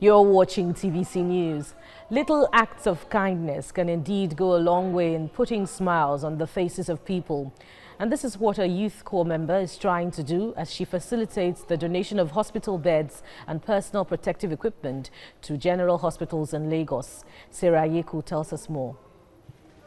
You're watching TVC News. Little acts of kindness can indeed go a long way in putting smiles on the faces of people. And this is what a youth corps member is trying to do as she facilitates the donation of hospital beds and personal protective equipment to general hospitals in Lagos. Sarah Yeku tells us more.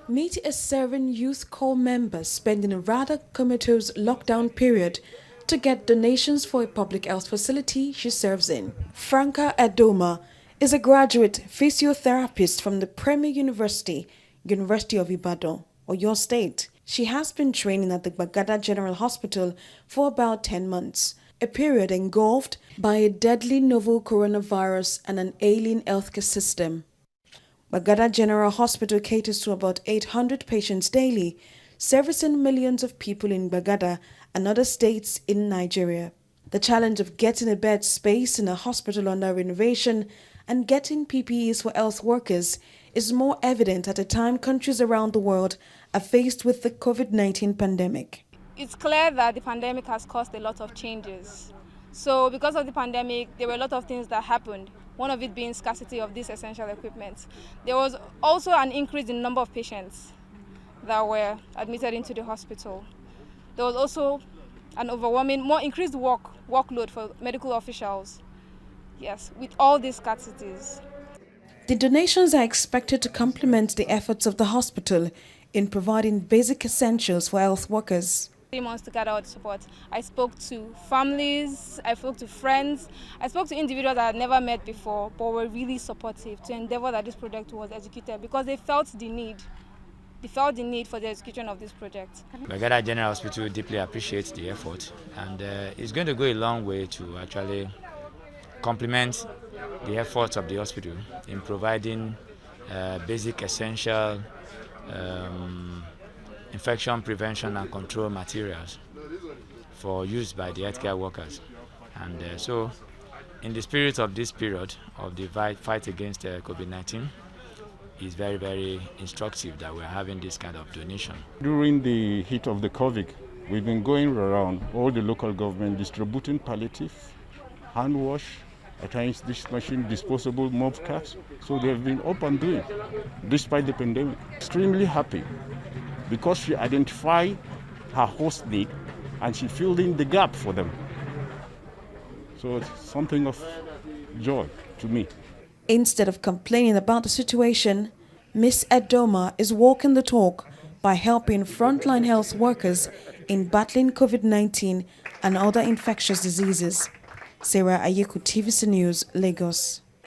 Meet a 7 youth corps members spending a rather comatose lockdown period to get donations for a public health facility she serves in. Franca Adoma is a graduate physiotherapist from the Premier University, University of Ibadan, Oyo State. She has been training at the Gbagada General Hospital for about 10 months, a period engulfed by a deadly novel coronavirus and an ailing healthcare system. Gbagada General Hospital caters to about 800 patients daily, servicing millions of people in Gbagada and other states in Nigeria. The challenge of getting a bed space in a hospital under renovation and getting PPEs for health workers is more evident at a time countries around the world are faced with the COVID-19 pandemic. It's clear that the pandemic has caused a lot of changes. So because of the pandemic, there were a lot of things that happened, one of it being scarcity of this essential equipment. There was also an increase in the number of patients that were admitted into the hospital. There was also an more increased workload for medical officials. Yes, with all these scarcities. The donations are expected to complement the efforts of the hospital in providing basic essentials for health workers. 3 months to gather all the support. I spoke to families, I spoke to friends, I spoke to individuals that I had never met before, but were really supportive to endeavor that this project was executed because they felt the need. They felt the need for the execution of this project. Gbagada General Hospital deeply appreciates the effort, and it's going to go a long way to actually complement the efforts of the hospital in providing basic essential infection prevention and control materials for use by the healthcare workers. And so, in the spirit of this period of the fight against COVID-19, it's very, very instructive that we're having this kind of donation. During the heat of the COVID, we've been going around all the local government distributing palliative, hand wash, at times this machine, disposable mop caps. So they've been up and doing, despite the pandemic. Extremely happy because she identified her host need and she filled in the gap for them. So it's something of joy to me. Instead of complaining about the situation, Ms. Adoma is walking the talk by helping frontline health workers in battling COVID-19 and other infectious diseases. Sarah Yeku, TVC News, Lagos.